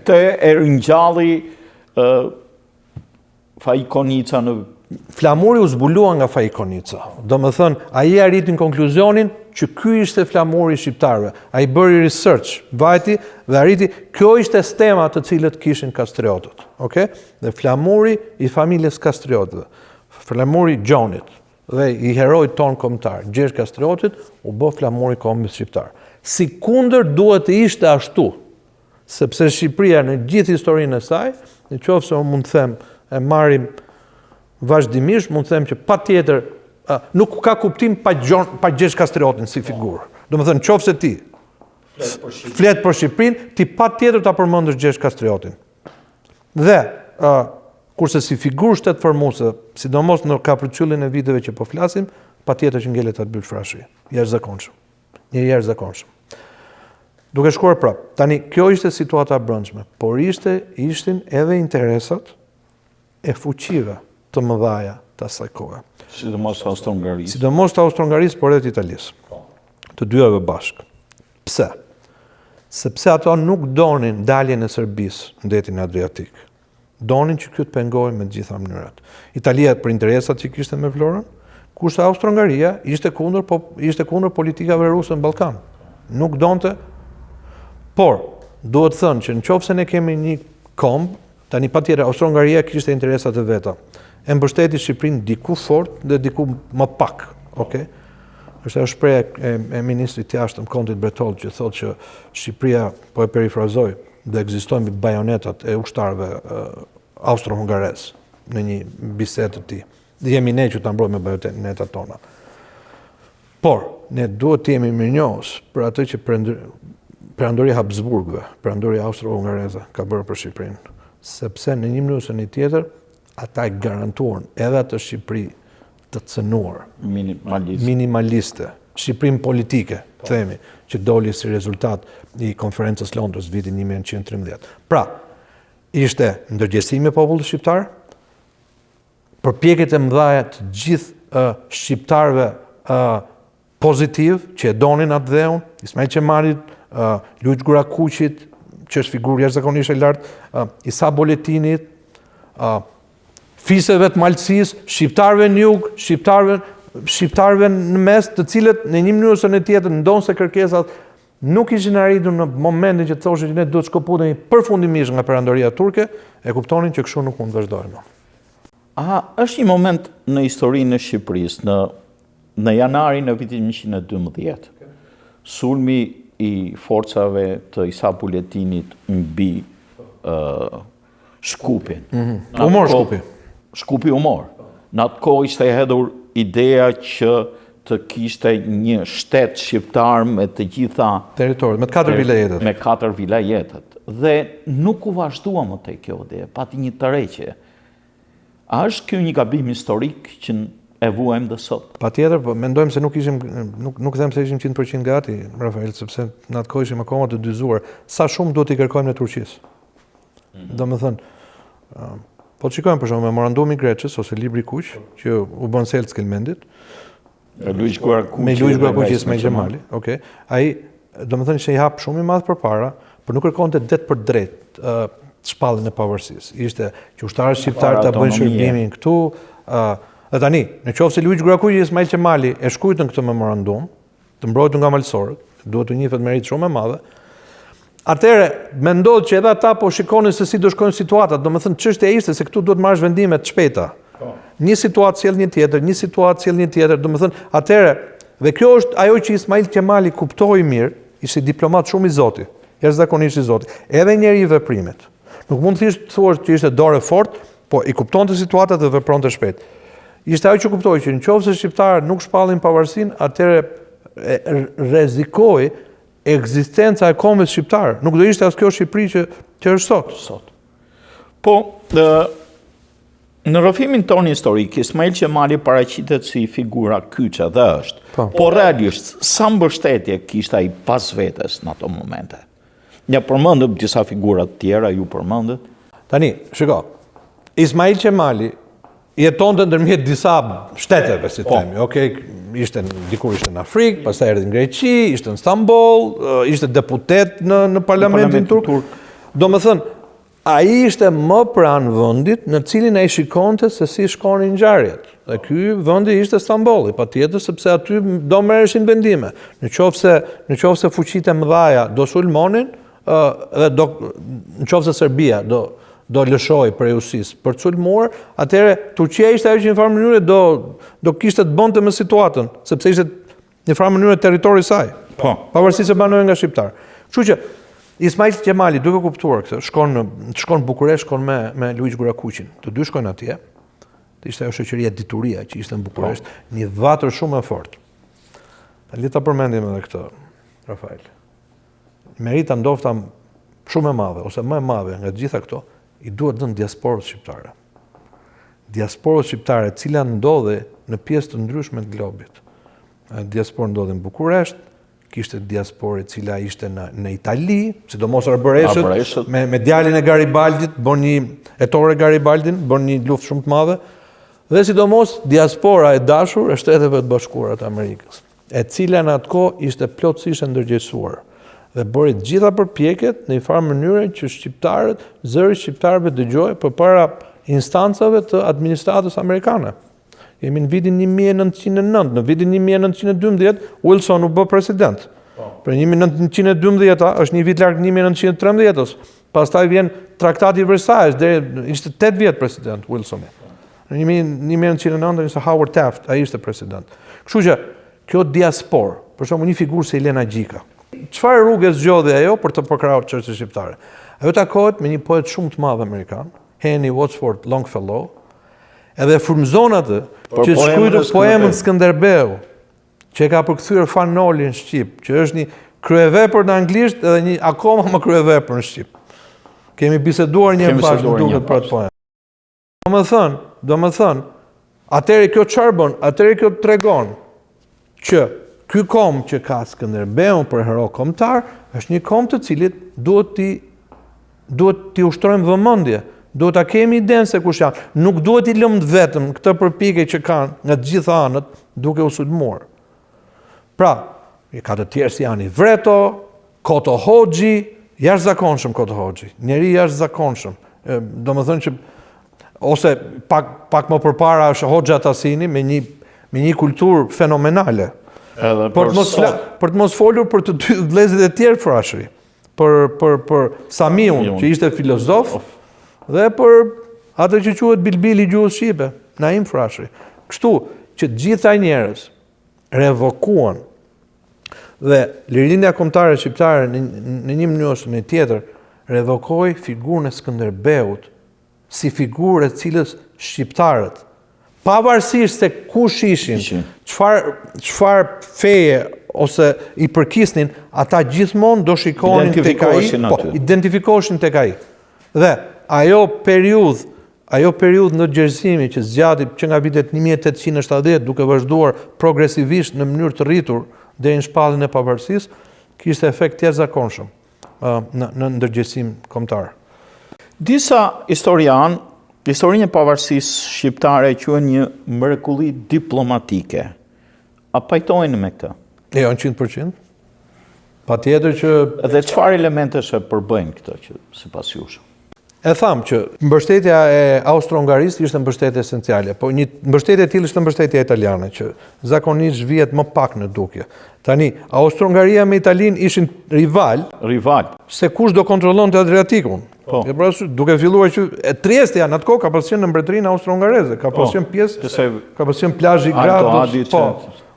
këtë e ringjalli Faikonica në... Flamuri u zbulua nga Faikonica. Do më thënë, a i arriti në konkluzionin që ky ishte flamuri shqiptarëve. A i bëri research, vajti dhe arriti, kjo ishte stema të cilët kishin kastriotët. Okay? Dhe flamuri i familjes kastriotëve, flamuri Gjonit dhe i herojt tonë kombëtar, Gjergj Kastriotit, u bë flamuri kombës shqiptar. Si kundër duhet të ishte ashtu, sepse Shqipëria në gjithë historinë e saj, në qoftë se mund të them, e marrim vazhdimisht, mund të them që patjetër nuk ka kuptim pa Gjergj Kastriotin si figurë. Do të thënë, nëse ti flet për Shqipërinë, ti patjetër ta përmendësh Gjergj Kastriotin. Dhe kurse si figurë shtetformuese, sidomos në kapërcyllin e viteve që po flasim, patjetër që ngelet atë byllfrashi. Jashtëzakonshëm. Një jashtëzakonshëm. Duke shkuar prap, tani kjo ishte situata e brendshme, por ishin edhe interesat e fuqive të mëdhaja të asaj kohe. Sidomos të Austro-Hungarisë. Sidomos të Austro-Hungarisë, por edhe të Italisë. Të dyave bashkë. Pse? Sepse ato nuk donin daljen e Serbisë në detin Adriatik. Donin që kjo të pengohej me të gjitha mënyrat. Italia për interesat që kishte me Florën, kurse Austro-Hungaria ishte kundër politikave ruse në Ballkan. Nuk donte. Por, duhet thënë që nëse ne kemi një komb, tani patjetër Austro-Hungaria kishte interesat e veta. E mbështeti Shqipërinë diku fort dhe diku më pak. Okay? Është ajo shprehje e ministrit të jashtëm Kontit Berthold që thotë që Shqipëria, po e perifrazoj, do ekzistojnë mbi bajonetat e ushtarëve austro-hungarez në një bisedë të tij. Dhe jemi ne që ta mbrojmë me bajonetat tona. Por, ne duhet të jemi mirënjohës për atë që Perandoria Habsburgëve, Perandoria Austro-Hungareze ka bërë për Shqipërinë, sepse në një mënyrë ose në tjetër ata e garantuan edhe atë Shqipëri të cënuar, minimaliste, Shqipërinë politike, themi, që doli si rezultat i konferencës Londrës vitin 1913. Pra, ishte ndërgjegjësimi i popullit shqiptar, përpjekjet e mëdha të gjithë shqiptarëve pozitiv që e donin atë dheun, Ismail Qemalit, Luiç Gurakuqit, që është figurë jashtëzakonisht e lartë, Isa Boletinit, fisëve të Malësisë, shqiptarëve në jug, shqiptarëve në mes, të cilët në një mënyrë ose në tjetër ndonse kërkesat nuk ishin arritur në momentin që thoshin që ne duhet shkëputemi përfundimisht nga perandoria turke, e kuptonin që kështu nuk mund të vazhdojmë. Është një moment në historinë e Shqipërisë, në janarin e vitit 1912, sulmi i forcave të Isa Boletinit mbi Shkupin. U mor Shkupi. Shkupi u mor. Në atë kohë ishte hedhur ideja që të kishte një shtet shqiptar me të gjitha territoret, me 4 vilajetet. Me 4 vilajetet. Dhe nuk u vazhdua më te kjo ide, pati një tërheqje. A është kjo një gabim historik që e vuajmë dhe sot? Patjetër, po mendojmë se nuk them se ishim 100% gati, Rafael, sepse në atë kohë ishim akoma të dyzuar. Sa shumë duhet i kërkojmë në Turqisë? Domethënë, po të shikojmë për shembull memorandumi i Greçës ose libri i Kuq, që u bën sel Skelmendit, me Luiç Gurakuqi dhe Ismail Qemali, okay. Ai, domethënë ishte i hap shumë i madh përpara, por nuk kërkonte det për drejt shpalljen e pavarësisë. Ishte që ushtarët shqiptarë ta bëjnë shërbimin këtu, dhe tani, nëse Luiç Gurakuqi dhe Ismail Qemali e shkruajtën këtë memorandum, të mbrojtur nga malësorët, duhet të njihet merit shumë e madhe. Atëherë, mendoj që edhe ata po shikonin se si do shkojnë situatat, domethënë çështja ishte se këtu duhet marrësh vendime të shpejta. Një situatë sjell një tjetër, një situatë sjell një tjetër, domethënë atëherë, dhe kjo është ajo që Ismail Qemali kuptoi mirë, ishte diplomat shumë i zoti, jashtëzakonisht i zoti, edhe njeri i veprimit. Nuk mund thjesht të thuash që ishte dorë fort, po i kuptonte situatat dhe vepronte shpejt. Ishte ajo që kuptoi që nëse shqiptarët nuk shpallin pavarësinë, atëherë rrezikoi ekzistenca e kombës shqiptar. Nuk do ishte as kjo Shqipëri që është sot. Po, në rrëfimin tonë historik, Ismail Qemali paraqitet si figura kyçe dhe është. Po realisht, sa mbështetje kishte ai pas vetes në ato momente? Ja përmendëm disa figura të tjera, ju përmendët. Tani, shiko, Ismail Qemali jetonte ndërmjet disa shteteve, si themi, okay? Dikur ishte në Afrikë, pastaj erdhi në Greqi, ishte në Stamboll, ishte deputet në parlamentin turk. Domethënë, ai ishte më pranë vendit në cilin ai shikonte se si shkonin ngjarjet. Dhe ky vendi ishte Stambolli, patjetër sepse aty do merreshin vendime. Në qoftë se fuqitë e mëdha do sulmonin dhe në qoftë se Serbia do lëshoj prej Rusisë për të sulmuar, atëherë Turqia ishte ajo që në farë mënyrë do kishte të bënte me situatën, sepse ishte në farë mënyrë territori i saj. Po. Pavarësisht se banohej nga shqiptar. Kështu që Ismail Qemali, duke kuptuar këtë, shkon në Bukuresht, shkon me Luiz Gurakuqin. Të dy shkojnë atje. Ishte ajo shoqëria Dituria që ishte në Bukuresht, një vatër shumë e fortë. Le ta përmendim edhe këtë, Rafael. Merita ndofta shumë e madhe ose më e madhe nga të gjitha këto i duhet dhënë diasporës shqiptare. Diasporës shqiptare, e cila ndodhe në pjesë të ndryshme të globit. Diasporë ndodhe në Bukuresht, kishte diasporë e cila ishte në Itali, sidomos Arboreshët, me djalin e Garibaldit, bën një Ettore Garibaldin, bën një luftë shumë të madhe, dhe sidomos diaspora e dashur e Shteteve të Bashkuara të Amerikës, e cila në atë kohë ishte plotësisht e ndërgjegjësuar dhe bëri të gjitha përpjekjet në një farë mënyrë që zëri shqiptarëve dëgjojë përpara instancave të administratës amerikane. Jemi në vitin 1909, në vitin 1912, Wilson u bë president. Për 1912 është një vit larg 1913-s. Pastaj vjen Traktati i Versailles, ishte 8 vjet president Wilsoni. Në 1909 ishte Howard Taft, ai ishte president. Kështu që kjo diasporë, për shembull një figurë si Elena Gjika, çfarë rrugë zgjodhi ajo për të përkrahur çështën shqiptare? Ajo takohet me një poet shumë të madh amerikan, Henry Wadsworth Longfellow, edhe frymëzon atë që shkruajtur poemën Skënderbeu, që e ka përkthyer Fanoli në shqip, që është një kryevepër në anglisht edhe një akoma më kryevepër në shqip. Kemi biseduar një pas në duket për atë poem. Do më thënë, atëri kjo çfarë bën? Atëri kjo tregon që ky kom që ka Skënderbeun për hero kombëtar është një kom të cilit duhet t'i ushtrojmë vëmendje. Duhet ta kemi idenë se kush janë. Nuk duhet i lëmë vetëm këtë përpjekje që kanë nga të gjitha anët duke u sulmuar. Pra, ka të tjerë si janë i Vreto, Koto Hoxhi, jashtëzakonshëm Koto Hoxhi, njeri jashtëzakonshëm. Domethënë që ose pak më përpara është Hoxha Tasini me një kulturë fenomenale. Për të mos folur për të dy vëllezërit e tjerë Frashëri, për Samiun, që ishte filozof, dhe për atë që quhet Bilbili i gjuhës shqipe, Naim Frashëri. Kështu që të gjitha njerëz revokuan dhe Lirinia Kombëtare Shqiptare në një mënyrë ose në tjetër revokoi figurën e Skënderbeut si figurë e cilës shqiptarët, pavarësisht se kush ishin, çfarë feje ose i përkisnin, ata gjithmonë do shikonin tek ai, identifikoheshin tek ai. Dhe ajo periudhë ndërgjegjësimi që zgjati që nga vitet 1870 duke vazhduar progresivisht në mënyrë të rritur deri në shpalljen e pavarësisë, kishte efekt të jashtëzakonshëm në ndërgjegjësim kombëtar. Disa historinë e pavarësisë shqiptare quhen një mrekulli diplomatike. A pajtojnë me këtë? Jo, 100%. Patjetër që dhe çfarë elementesh e përbëjnë këtë që sipas jush? E tham që mbështetja e Austro-Hungarisë ishte mbështetje esenciale, po një mbështetje e tillë është mbështetja italiane që zakonisht vjet më pak në dukje. Tani Austro-Hungaria me Italinë ishin rival, se kush do kontrollonte Adriatikun. Po. Duke filluar që Triestia në atë kohë ka pasur në mbretërinë austro-hungareze, ka pasur pjesë, ka pasur plazhi Gradus, po.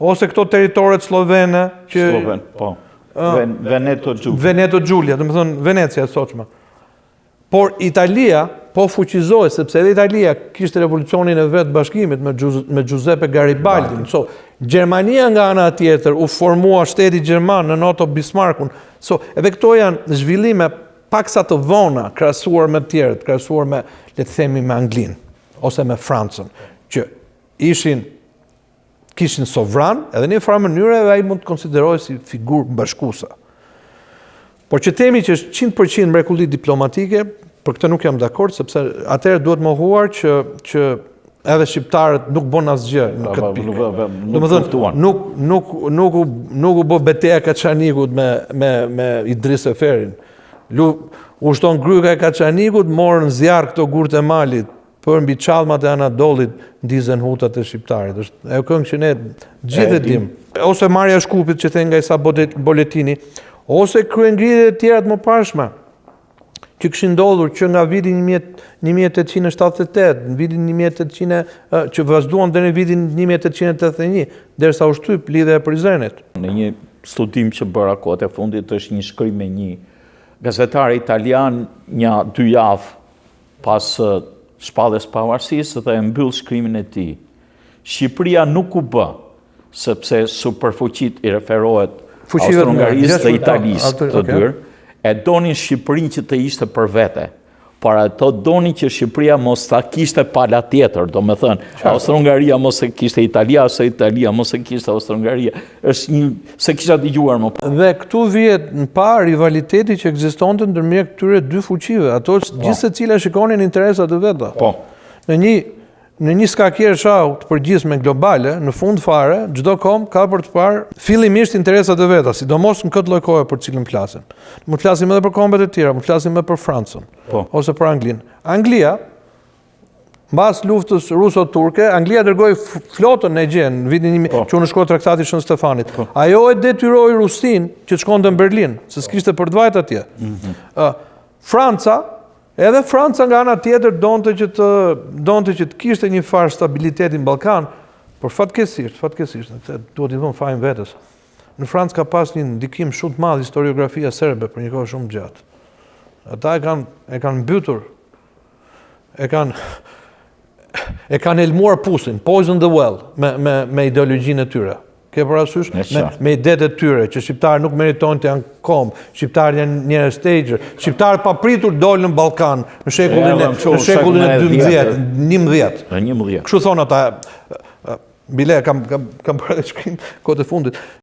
Ose këto teritoret slovene që Veneto Giulia, domethënë Venecia e sotshme. Por Italia po fuqizohej sepse edhe Italia kishte revolucionin e vet bashkimit me Giuseppe Garibaldin. So, Gjermania nga ana tjetër u formua shteti gjerman në Otto Bismarckun. So, edhe këto janë zhvillime paksa të vona krahasuar me të tjerët, krahasuar me, le të themi, me Anglinë ose me Francën, që kishin sovran, edhe në një farë mënyrë edhe ai mund të konsiderohej si figurë bashkuese. Por që themi që është 100% mrekulli diplomatike, për këtë nuk jam dakord, sepse atëherë duhet mohuar që edhe shqiptarët nuk bën asgjë në këtë pikë. Domethënë nuk u bë betejë e Kaçanikut me Idris Eferin. ushton Gryka e Kaçanikut, morën zjarr këto gurët e malit, për mbi çallmat e Anadolit ndizen hutat e shqiptarit. Është ajo këngë që ne gjithë e dim. Ose marrja e Shkupit që thënë nga Isa Boletini, ose kryengritjet e tjera të mëparshme që kishin ndodhur që nga viti 1878, në vitin 1800 që vazhduan deri në vitin 1881, derisa u shtyp lidhja e Prizrenit. Në një studim që bëra kohët e fundit është një shkrim me një gazetar italian 2 javë pas shpalljes pavarësisë dhe e mbyll shkrimin e tij. Shqipëria nuk u bë, sepse superfuqit i referohet Austro-Hungarisë dhe Italisë të dyr, e donin Shqipërinë që të ishte për vete. Para to donin që Shqipëria mos ta kishte pala tjetër, do me thënë, Austro-Hungaria mos e kishte Italia, ose Italia mos e kishte Austro-Hungaria, është një, se kisha dëgjuar më parë. Dhe këtu vihet në parë rivaliteti që ekzistonte ndërmjet këtyre dy fuqive, ato gjithë secila shikonin interesat e veta. Po. Në një skakjerë shau të përgjithshme globale, në fund fare, çdo kom ka për të parë fillimisht interesat e veta, sidomos në këtë lloj kohe për cilën flasim. Mund të flasim edhe për kombet e tjera, mund të flasim edhe për Francën, ose për Anglinë. Anglia, mbas luftës ruso-turke, Anglia dërgoi flotën në Egjen në vitin që u nënshkroi traktati Shën Stefanit. Ajo e detyroi Rusinë që të shkonte në Berlin, se s'kishte për të vajt atje. Edhe Franca nga ana tjetër donte që të kishte një farë stabiliteti në Ballkan, por fatkeqësisht, duhet i vëmë fajin vetes. Në Francë ka pas një ndikim shumë të madh historiografia serbe për një kohë shumë gjatë. Ata e kanë mbytur, e kanë elmuar pusin, poison the well, me ideologjinë e tyre. Ke parasysh me idetë e tyre, që shqiptarë nuk meritojnë të janë kom, shqiptarë janë njerëz tegër, shqiptarë papritur dolën në Ballkan në shekullin e 12, 11. Kështu thonë ata, bile kam bërë shkrim kohët e fundit.